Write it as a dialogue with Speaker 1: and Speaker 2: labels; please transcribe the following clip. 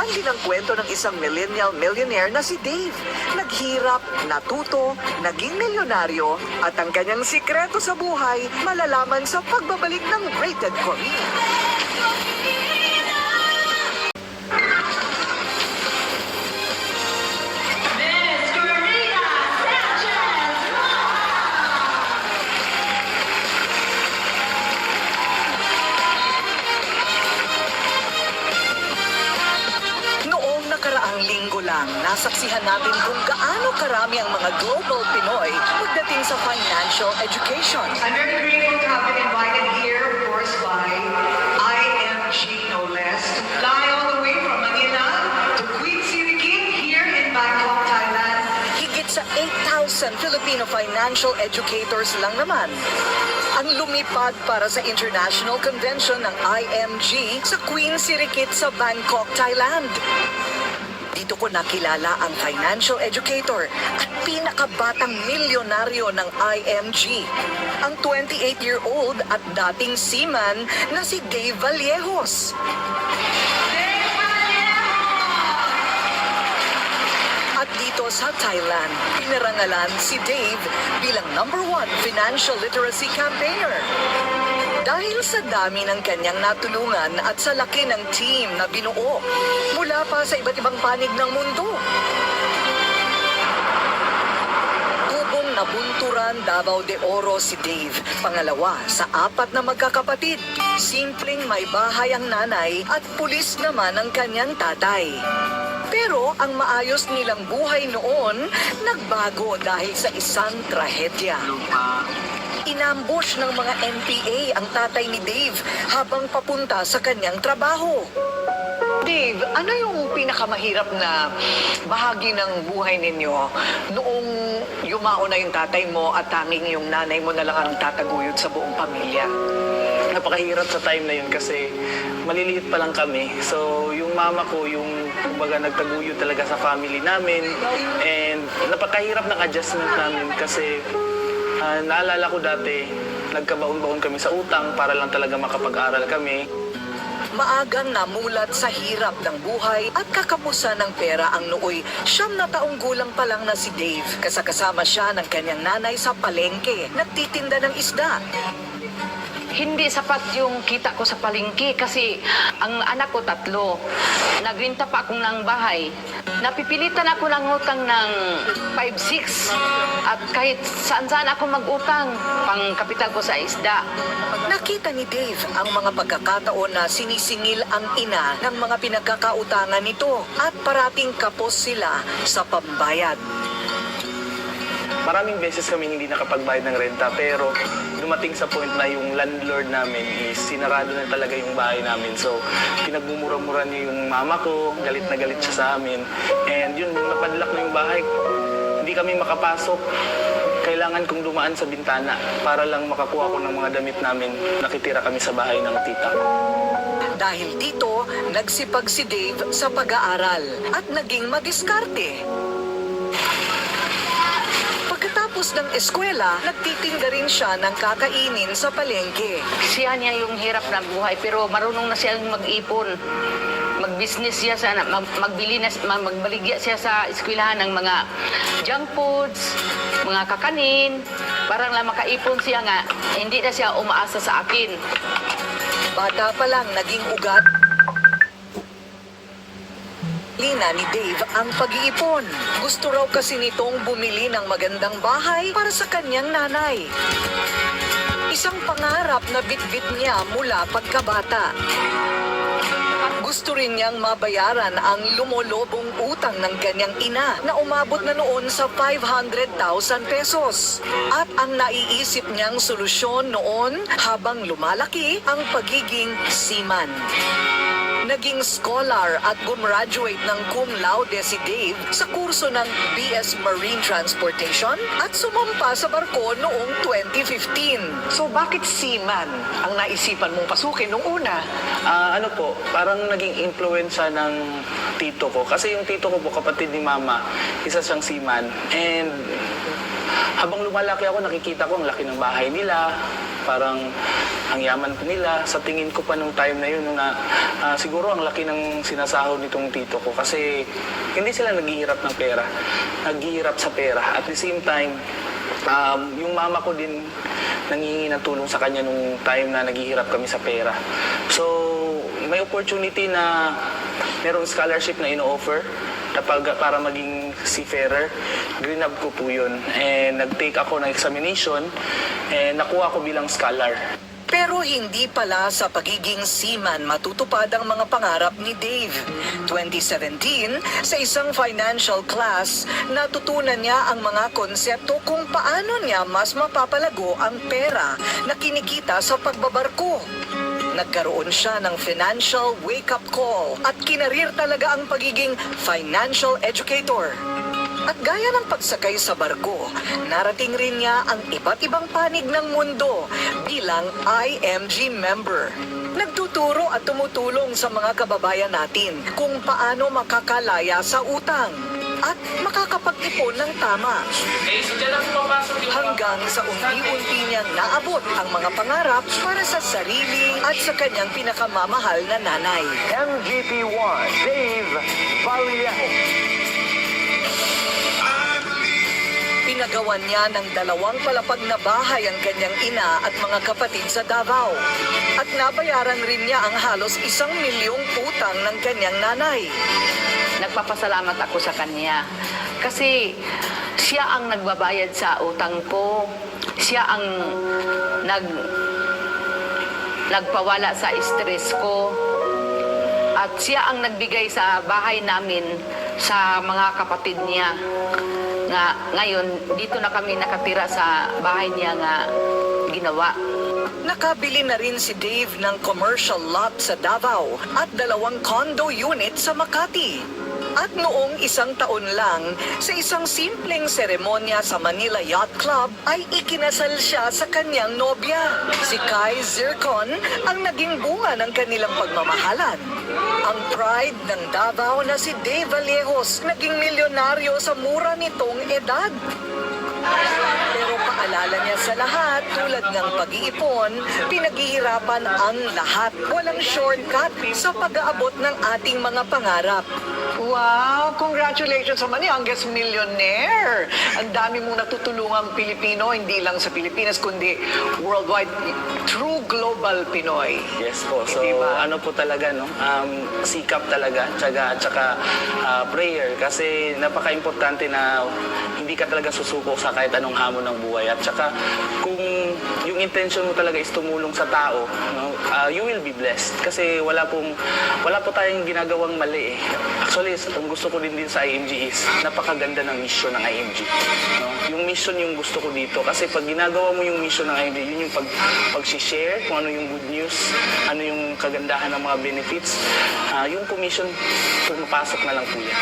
Speaker 1: Yan din ang kwento ng isang millennial millionaire na si Dave. Naghirap, natuto, naging milyonaryo, at ang kanyang sikreto sa buhay malalaman sa pagbabalik ng Rated Korea. Nakaraang linggo lang, nasaksihan natin kung gaano karami ang mga global Pinoy pagdating sa financial education.
Speaker 2: I'm very grateful to have been invited here, of course, by IMG, no less, to fly all the way from Manila to Queen Sirikit here in Bangkok, Thailand.
Speaker 1: Higit sa 8,000 Filipino financial educators lang naman ang lumipad para sa International Convention ng IMG sa Queen Sirikit sa Bangkok, Thailand. Dito ko nakilala ang financial educator at pinakabatang milyonaryo ng IMG, ang 28-year-old at dating seaman na si Dave Vallejos. At dito sa Thailand, pinarangalan si Dave bilang #1 financial literacy campaigner. Dahil sa dami ng kanyang natulungan at sa laki ng team na binuo mula pa sa iba't ibang panig ng mundo. Tubong nabunturan Davao de Oro si Dave, pangalawa sa 4 na magkakapatid. Simpleng may bahay ang nanay at pulis naman ang kanyang tatay. Pero ang maayos nilang buhay noon, nagbago dahil sa isang trahedya. Inambush ng mga NPA ang tatay ni Dave habang papunta sa kanyang trabaho.
Speaker 3: Dave, ano yung pinakamahirap na bahagi ng buhay ninyo noong yumao na yung tatay mo at tanging yung nanay mo na lang ang tataguyod sa buong pamilya?
Speaker 4: Napakahirap sa time na yun kasi maliliit pa lang kami. So, yung mama ko, yung kumbaga nagtaguyod talaga sa family namin. And napakahirap ng adjustment namin kasi naalala ko dati, nagkabaon-baon kami sa utang para lang talaga makapag-aral kami.
Speaker 1: Maagang namulat sa hirap ng buhay at kakapusan ng pera ang nooy 9 na taong gulang pa lang na si Dave. Kasama siya ng kanyang nanay sa palengke, nagtitinda ng isda.
Speaker 5: Hindi sapat yung kita ko sa palengke kasi ang anak ko 3. Nagrinta pa akong ng bahay. Napipilitan ako ng utang ng 5-6 at kahit saan-saan ako mag-utang pang kapital ko sa isda.
Speaker 1: Nakita ni Dave ang mga pagkakataon na sinisingil ang ina ng mga pinagkakautangan nito at parating kapos sila sa pambayad.
Speaker 4: Maraming beses kami hindi nakapagbayad ng renta pero dumating sa point na yung landlord namin is sinarado na talaga yung bahay namin. So, pinagmumura-mura niya yung mama ko, galit na galit siya sa amin. And yun, napadlock na yung bahay. Hindi kami makapasok. Kailangan kong dumaan sa bintana para lang makakuha ko ng mga damit namin. Nakitira kami sa bahay ng tita ko.
Speaker 1: Dahil dito, nagsipag si Dave sa pag-aaral at naging madiskarte. Pagkatapos ng eskwela, nagtitinda rin siya ng kakainin sa palengke.
Speaker 5: Siya niya yung hirap ng buhay pero marunong na siya mag-ipon. Mag-business siya sana, magbaligya siya sa eskwelahan ng mga junk foods, mga kakanin. Parang lang makaipon siya nga, hindi na siya umaasa sa akin.
Speaker 1: Bata pa lang naging ugat Lina ni Dave ang pag-iipon. Gusto raw kasi nitong bumili ng magandang bahay para sa kanyang nanay. Isang pangarap na bitbit niya mula pagkabata. Gusto rin niyang mabayaran ang lumolobong utang ng kanyang ina na umabot na noon sa 500,000 pesos. At ang naiisip niyang solusyon noon habang lumalaki ang pagiging seaman. Naging scholar at gumraduate ng cum laude si Dave sa kurso ng BS Marine Transportation at sumampa sa barko noong 2015.
Speaker 3: So bakit seaman ang naisipan mong pasukin nung una?
Speaker 4: Ano po, parang naging influensya ng tito ko. Kasi yung tito ko po, kapatid ni mama, isa siyang seaman. And habang lumalaki ako, nakikita ko ang laki ng bahay nila. parang ang yaman po nila. Sa tingin ko pa nung time na yun, na siguro ang laki ng sinasahod nitong tito ko kasi hindi sila naghihirap ng pera. Naghihirap sa pera. At the same time, yung mama ko din nangihingi ng tulong sa kanya nung time na naghihirap kami sa pera. So, may opportunity na merong scholarship na ino-offer para maging seafarer. Grinab ko po yun. And nag-take ako ng examination and nakuha ko bilang scholar.
Speaker 1: Pero hindi pala sa pagiging seaman matutupad ang mga pangarap ni Dave. 2017, sa isang financial class, natutunan niya ang mga konsepto kung paano niya mas mapapalago ang pera na kinikita sa pagbabarko. Nagkaroon siya ng financial wake-up call at kinarir talaga ang pagiging financial educator. At gaya ng pagsakay sa barko, narating rin niya ang iba't ibang panig ng mundo bilang IMG member. Nagtuturo at tumutulong sa mga kababayan natin kung paano makakalaya sa utang at makakapag-ipon ng tama. Hanggang sa unti-unti niyang naabot ang mga pangarap para sa sarili at sa kanyang pinakamamahal na nanay.
Speaker 6: MGP1, Dave Vallejo.
Speaker 1: Pinagawan niya ng 2 palapag na bahay ang kanyang ina at mga kapatid sa Davao. At nabayaran rin niya ang halos 1 milyong utang ng kanyang nanay.
Speaker 5: Nagpapasalamat ako sa kanya kasi siya ang nagbabayad sa utang ko. Siya ang nagpawala sa stress ko. At siya ang nagbigay sa bahay namin sa mga kapatid niya. Ngayon, dito na kami nakatira sa bahay niya nga ginawa.
Speaker 1: Nakabili na rin si Dave ng commercial lot sa Davao at 2 condo unit sa Makati. At noong 1 taon lang, sa isang simpleng seremonya sa Manila Yacht Club, ay ikinasal siya sa kanyang nobya. Si Kai Zircon ang naging bunga ng kanilang pagmamahalan. Ang pride ng Davao na si Dave Vallejos naging milyonaryo sa mura nitong edad. Pero paalala niya sa lahat, tulad ng pag-iipon, pinaghihirapan ang lahat. Walang shortcut sa pag-aabot ng ating mga pangarap.
Speaker 3: Wow! Congratulations naman, youngest millionaire! Ang dami mong natutulungang Pilipino, hindi lang sa Pilipinas, kundi worldwide. True global Pinoy.
Speaker 4: Yes po. So,
Speaker 3: Diba?
Speaker 4: ano po talaga, no? Sikap talaga, tiyaga, at saka prayer. Kasi napaka-importante na hindi ka talaga susuko sa kahit anong hamon ng buhay. At saka, kung yung intention mo talaga is tumulong sa tao, no? You will be blessed. Kasi wala po tayong ginagawang mali eh. Actually, ang gusto ko din sa IMG is napakaganda ng mission ng IMG. No? Yung mission yung gusto ko dito. Kasi pag ginagawa mo yung mission ng IMG, yun yung pag-share kung ano yung good news, ano yung kagandahan ng mga benefits. Yung commission, pumapasok na lang po yan.